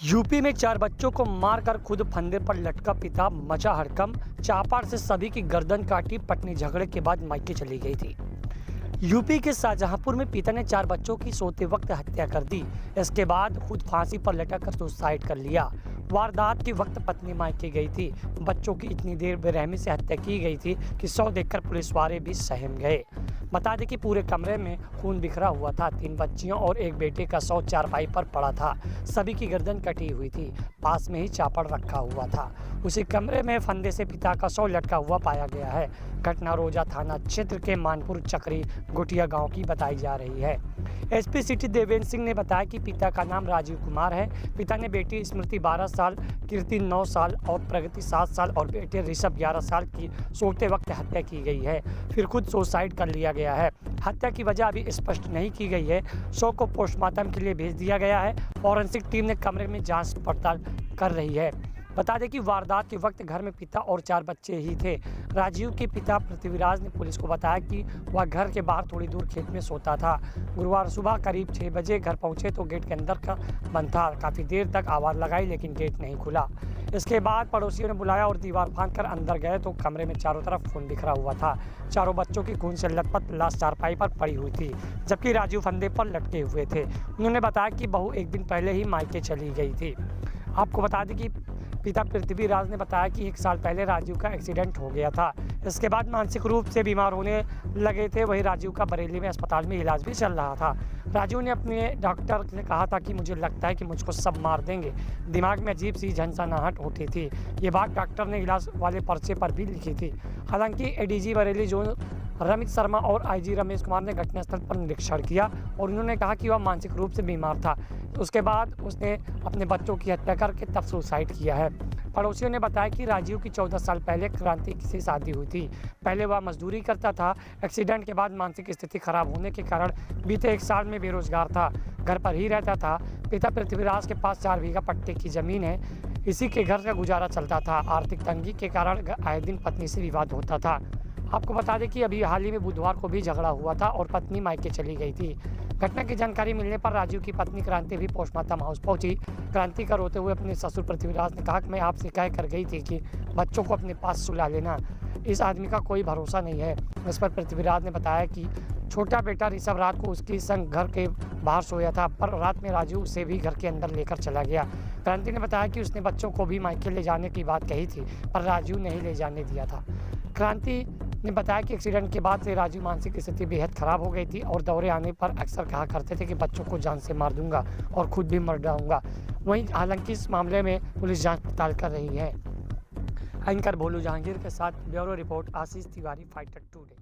UP में 4 बच्चों को मारकर खुद फंदे पर लटका पिता, मचा हड़कंप। चापाड़ से सभी की गर्दन काटी, पत्नी झगड़े के बाद मायके चली गई थी। यूपी के शाहजहांपुर में पिता ने 4 बच्चों की सोते वक्त हत्या कर दी। इसके बाद खुद फांसी पर लटक कर सुसाइड कर लिया। वारदात के वक्त पत्नी मायके गई थी। बच्चों की इतनी देर बेरहमी से हत्या की गई थी कि शव देखकर पुलिस वाले भी सहम गए। बता दें कि पूरे कमरे में खून बिखरा हुआ था। 3 बच्चियों और एक बेटे का शव चारपाई पर पड़ा था। सभी की गर्दन कटी हुई थी। पास में ही चापड़ रखा हुआ था। उसी कमरे में फंदे से पिता का शव लटका हुआ पाया गया है। घटना रोजा थाना क्षेत्र के मानपुर चक्री गोटिया गांव की बताई जा रही है। एसपी सिटी देवेंद्र सिंह ने बताया कि पिता का नाम राजीव कुमार है। पिता ने बेटी स्मृति 12 साल, कीर्ति 9 साल और प्रगति 7 साल और बेटे ऋषभ 11 साल की सोते वक्त हत्या की गई है। फिर खुद सुसाइड कर लिया गया है। हत्या की वजह अभी स्पष्ट नहीं की गई है। शव को पोस्टमार्टम के लिए भेज दिया गया है। फॉरेंसिक टीम ने कमरे में जांच पड़ताल कर रही है। बता दें कि वारदात के वक्त घर में पिता और 4 बच्चे ही थे। राजीव के पिता पृथ्वीराज ने पुलिस को बताया कि वह घर के बाहर थोड़ी दूर खेत में सोता था। गुरुवार सुबह करीब 6 बजे घर पहुंचे तो गेट के अंदर का बंद था। काफ़ी देर तक आवाज़ लगाई लेकिन गेट नहीं खुला। इसके बाद पड़ोसियों ने बुलाया और दीवार फांदकर अंदर गए तो कमरे में चारों तरफ खून बिखरा हुआ था। चारों बच्चों की खून से लथपथ लाश चारपाई पर पड़ी हुई थी, जबकि राजीव फंदे पर लटके हुए थे। उन्होंने बताया कि बहू एक दिन पहले ही मायके चली गई थी। आपको बता दें कि पिता पृथ्वीराज ने बताया कि 1 साल पहले राजीव का एक्सीडेंट हो गया था। इसके बाद मानसिक रूप से बीमार होने लगे थे। वहीं राजीव का बरेली में अस्पताल में इलाज भी चल रहा था। राजीव ने अपने डॉक्टर से कहा था कि मुझे लगता है कि मुझको सब मार देंगे। दिमाग में अजीब सी झनझनाहट होती थी। ये बात डॉक्टर ने इलाज वाले पर्चे पर भी लिखी थी। हालांकि एडीजी बरेली जोन रमित शर्मा और आईजी रमेश कुमार ने घटनास्थल पर निरीक्षण किया और उन्होंने कहा कि वह मानसिक रूप से बीमार था। उसके बाद उसने अपने बच्चों की हत्या करके तब सुसाइड किया है। पड़ोसियों ने बताया कि राजीव की 14 साल पहले क्रांति से शादी हुई थी। पहले वह मजदूरी करता था। एक्सीडेंट के बाद मानसिक स्थिति खराब होने के कारण बीते 1 साल में बेरोजगार था। घर पर ही रहता था। पिता पृथ्वीराज के पास 4 बीघा पट्टे की जमीन है। इसी के घर का गुजारा चलता था। आर्थिक तंगी के कारण आए दिन पत्नी से विवाद होता था। आपको बता दें कि अभी हाल ही में बुधवार को भी झगड़ा हुआ था और पत्नी मायके चली गई थी। घटना की जानकारी मिलने पर राजीव की पत्नी क्रांति भी पोस्टमार्टम हाउस पहुंची। क्रांति का रोते हुए अपने ससुर पृथ्वीराज ने कहा कि मैं आपसे कह कर गई थी कि बच्चों को अपने पास सुला लेना। इस आदमी का कोई भरोसा नहीं है। इस पर पृथ्वीराज ने बताया कि छोटा बेटा ऋषभ रात को उसके संग घर के बाहर सोया था, पर रात में राजू उसे भी घर के अंदर लेकर चला गया। क्रांति ने बताया कि उसने बच्चों को भी मायके ले जाने की बात कही थी, पर राजू नहीं ले जाने दिया था। क्रांति ने बताया कि एक्सीडेंट के बाद से राजू मानसिक स्थिति बेहद खराब हो गई थी और दौरे आने पर अक्सर कहा करते थे कि बच्चों को जान से मार दूंगा और खुद भी मर जाऊंगा। वहीं हालांकि इस मामले में पुलिस जांच पड़ताल कर रही है। एंकर भोलू जहांगीर के साथ ब्यूरो रिपोर्ट आशीष तिवारी, फाइटर टुडे।